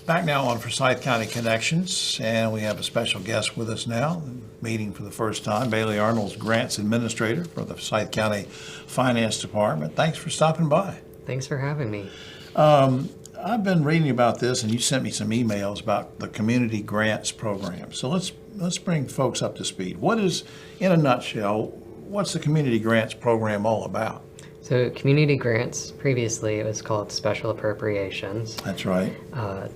Back now on Forsyth County Connections, and we have a special guest with us now, meeting for the first time, Bailey Arnold's Grants Administrator for the Forsyth County Finance Department. Thanks for stopping by. Thanks for having me. I've been reading about this, and you sent me some emails about the Community Grants Program. So let's bring folks up to speed. What is, in a nutshell, what's the Community Grants Program all about? So community grants, previously it was called special appropriations. That's right.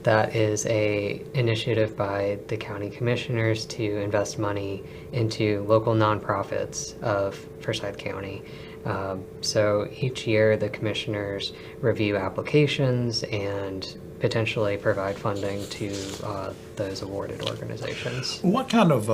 That is a initiative by the county commissioners to invest money into local nonprofits of Forsyth County. So each year the commissioners review applications and potentially provide funding to those awarded organizations. What kind of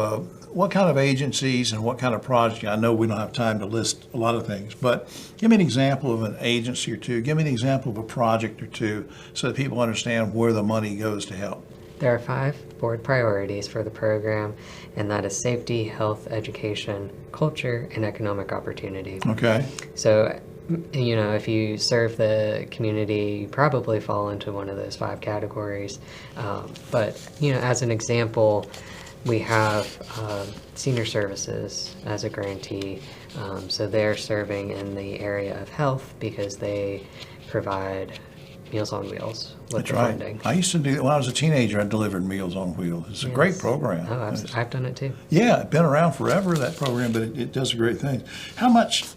agencies and what kind of projects? I know we don't have time to list a lot of things, but give me an example of an agency or two. Give me an example of a project or two so that people understand where the money goes to help. There are 5 board priorities for the program, and that is safety, health, education, culture, and economic opportunity. Okay. So, you know, if you serve the community, you probably fall into one of those 5 categories. But, you know, as an example, we have senior services as a grantee. So they're serving in the area of health because they provide Meals on Wheels with the funding. I used to do that when I was a teenager. I delivered Meals on Wheels. It's a great program. Oh, I've done it too. Yeah, it's been around forever, that program, but it does a great thing. How much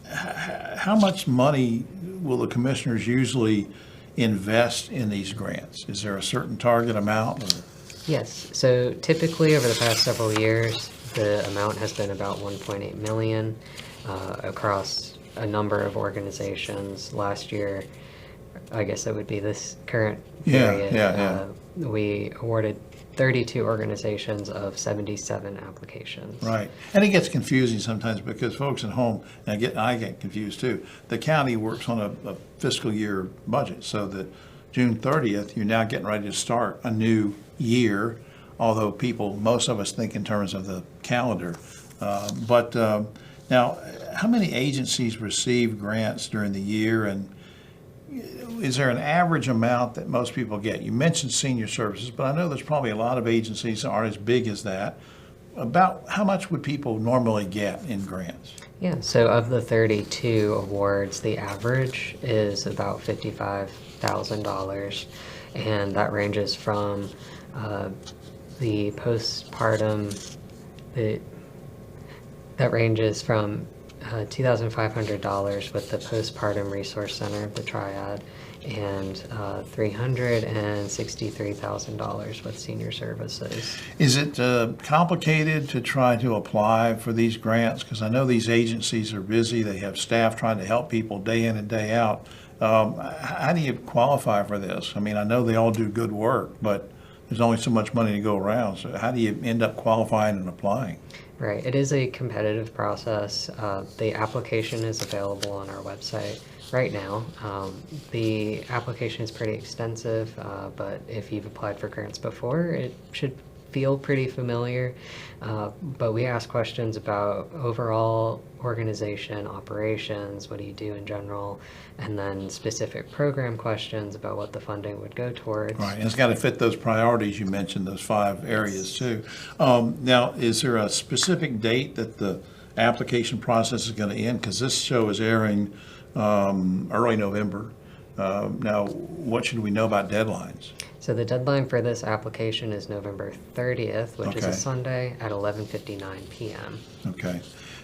money will the commissioners usually invest in these grants? Is there a certain target amount? Or? Yes. So typically over the past several years, the amount has been about $1.8 million across a number of organizations. Last year, I guess it would be this current period. We awarded 32 organizations of 77 applications. Right. And it gets confusing sometimes because folks at home, and I get confused too, the county works on a fiscal year budget, so that June 30th, you're now getting ready to start a new year, although most of us think in terms of the calendar. Now, how many agencies receive grants during the year, and is there an average amount that most people get? You mentioned senior services, but I know there's probably a lot of agencies that aren't as big as that. About how much would people normally get in grants? Yeah, so of the 32 awards, the average is about $55,000, and that ranges from the postpartum, that ranges from $2,500 with the Postpartum Resource Center, the Triad, and $363,000 with senior services. Is it complicated to try to apply for these grants? Because I know these agencies are busy. They have staff trying to help people day in and day out. How do you qualify for this? I mean, I know they all do good work, but there's only so much money to go around. So how do you end up qualifying and applying? Right. It is a competitive process. The application is available on our website right now. The application is pretty extensive, but if you've applied for grants before, it should feel pretty familiar. But we ask questions about overall organization, operations, what do you do in general, and then specific program questions about what the funding would go towards. Right, and it's got to fit those priorities you mentioned, those 5 areas too. Now, is there a specific date that the application process is going to end? Because this show is airing early November. Now, what should we know about deadlines? So the deadline for this application is November 30th, which is a Sunday at 11:59 p.m. Okay.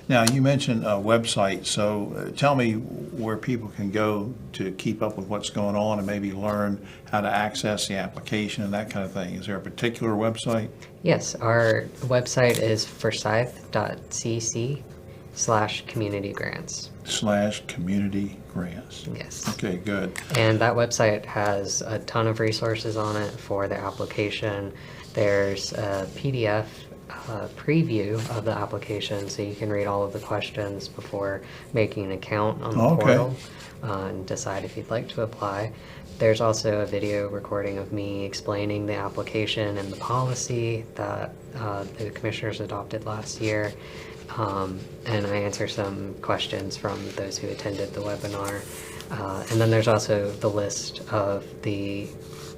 Now, you mentioned a website, so tell me where people can go to keep up with what's going on and maybe learn how to access the application and that kind of thing. Is there a particular website? Yes, our website is forsyth.cc/community grants. /community grants. Yes. Okay, good. And that website has a ton of resources on it for the application. There's a PDF preview of the application, so you can read all of the questions before making an account on the portal and decide if you'd like to apply. There's also a video recording of me explaining the application and the policy that the commissioners adopted last year. And I answer some questions from those who attended the webinar. And then there's also the list of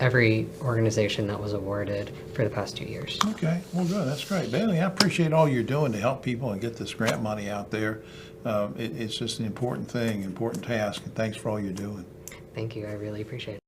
every organization that was awarded for the past 2 years. Okay, well, good, that's great. Bailey, I appreciate all you're doing to help people and get this grant money out there. It's just an important thing, important task, and thanks for all you're doing. Thank you. I really appreciate it.